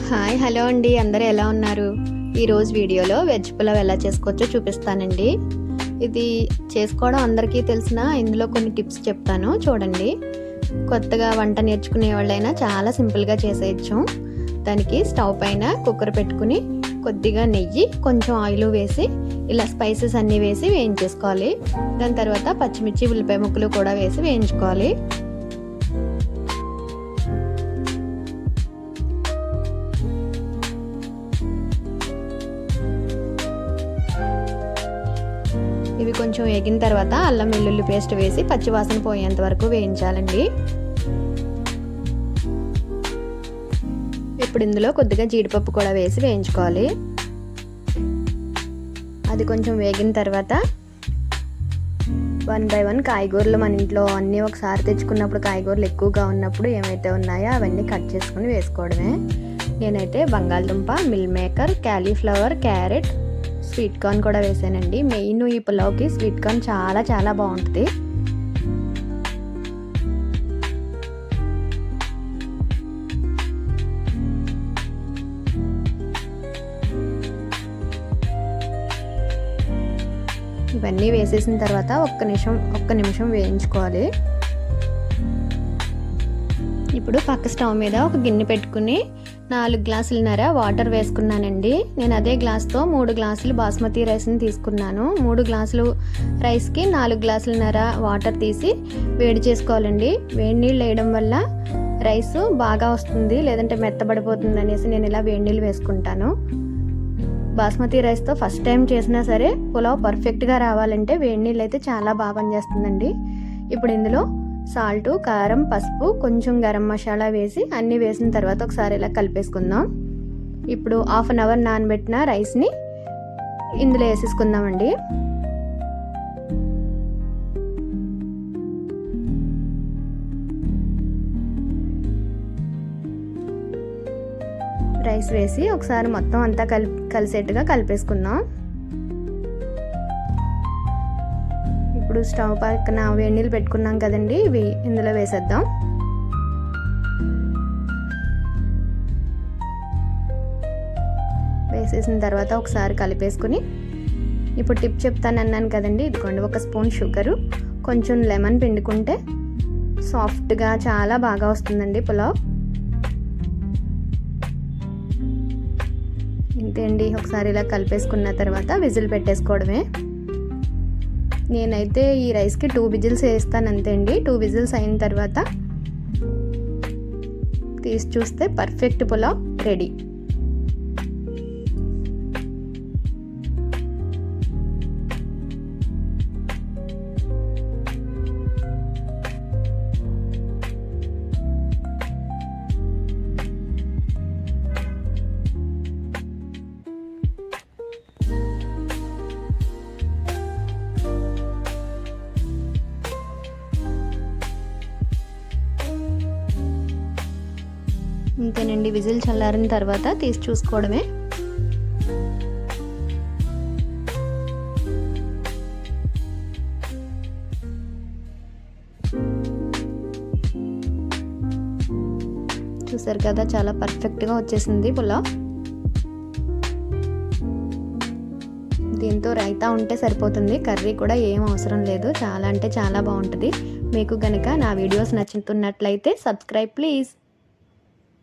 Hi hello అండి, అందరూ ఎలా ఉన్నారు? ఈరోజు వీడియోలో వెజ్ పులావ్ ఎలా చేసుకోవచ్చో చూపిస్తానండి. ఇది చేసుకోవడం అందరికీ తెలిసిన ఇందులో కొన్ని టిప్స్ చెప్తాను చూడండి. కొత్తగా వంట నేర్చుకునే వాళ్ళైనా చాలా సింపుల్గా చేసేయచ్చు. దానికి స్టవ్ పైన కుక్కర్ పెట్టుకుని కొద్దిగా నెయ్యి కొంచెం ఆయిల్ వేసి ఇలా స్పైసెస్ అన్నీ వేసి వేయించేసుకోవాలి. దాని తర్వాత పచ్చిమిర్చి ఉల్లిపాయ ముక్కలు కూడా వేసి వేయించుకోవాలి. ఇవి కొంచెం వేగిన తర్వాత అల్లం వెల్లుల్లి పేస్ట్ వేసి పచ్చివాసన పోయేంత వరకు వేయించాలండి. ఇప్పుడు ఇందులో కొద్దిగా జీడిపప్పు కూడా వేసి వేయించుకోవాలి. అది కొంచెం వేగిన తర్వాత 1 by 1 కాయగూరలు మన ఇంట్లో అన్నీ ఒకసారి తెచ్చుకున్నప్పుడు కాయగూరలు ఎక్కువగా ఉన్నప్పుడు ఏమైతే ఉన్నాయో అవన్నీ కట్ చేసుకుని వేసుకోవడమే. నేనైతే బంగాళదుంప, meal maker, cauliflower, carrot, sweet corn కూడా వేసానండి. మెయిన్ ఈ పులావ్కి స్వీట్ కార్న్ చాలా చాలా బాగుంటుంది. ఇవన్నీ వేసేసిన తర్వాత ఒక్క నిమిషం వేయించుకోవాలి. ఇప్పుడు పక్క స్టవ్ మీద ఒక గిన్నె పెట్టుకుని 4 గ్లాసులన్నర వాటర్ వేసుకున్నానండి. నేను అదే గ్లాస్తో 3 గ్లాసులు బాస్మతి రైస్ని తీసుకున్నాను. 3 గ్లాసులు రైస్కి 4 గ్లాసులన్నర వాటర్ తీసి వేడి చేసుకోవాలండి. వేడి నీళ్ళు వేయడం వల్ల రైస్ బాగా వస్తుంది, లేదంటే మెత్తబడిపోతుంది అనేసి నేను ఇలా వేడి నీళ్ళు వేసుకుంటాను. బాస్మతి రైస్తో ఫస్ట్ టైం చేసినా సరే పులావ్ పర్ఫెక్ట్గా రావాలంటే వేడి నీళ్ళు అయితే చాలా బాగా పనిచేస్తుందండి. ఇప్పుడు ఇందులో సాల్ట్, కారం, పసుపు, కొంచెం గరం మసాలా వేసి అన్నీ వేసిన తర్వాత ఒకసారి ఇలా కలిపేసుకుందాం. ఇప్పుడు 1/2 అవర్ నానబెట్టిన రైస్ని ఇందులో వేసేసుకుందామండి. రైస్ వేసి ఒకసారి మొత్తం అంతా కలిసేట్టుగా కలిపేసుకుందాం. ఇప్పుడు స్టవ్ పక్కన వేడి నీళ్ళు పెట్టుకున్నాం కదండి, ఇవి ఇందులో వేసేద్దాం. వేసేసిన తర్వాత ఒకసారి కలిపేసుకుని ఇప్పుడు టిప్ చెప్తాను అన్నాను కదండి, ఇదిగోండి 1 స్పూన్ షుగరు, కొంచెం లెమన్ పిండుకుంటే సాఫ్ట్గా చాలా బాగా వస్తుందండి పులావ్. ఇంతే అండి. ఒకసారి ఇలా కలిపేసుకున్న తర్వాత విజిల్ పెట్టేసుకోవడమే. నేనైతే ఈ రైస్కి 2 విజిల్స్ వేస్తాను అంతే అండి. 2 విజిల్స్ అయిన తర్వాత తీసి చూస్తే పర్ఫెక్ట్ పులావ్ రెడీ. ఇంతేనండి. విజిల్ చల్లారిన తర్వాత తీసి చూసుకోవడమే. చూసారు కదా, చాలా పర్ఫెక్ట్గా వచ్చేసింది పులావ్. దీంతో రైతా ఉంటే సరిపోతుంది, కర్రీ కూడా ఏం అవసరం లేదు. చాలా అంటే చాలా బాగుంటుంది. మీకు కనుక నా వీడియోస్ నచ్చుతున్నట్లయితే సబ్స్క్రైబ్ ప్లీజ్.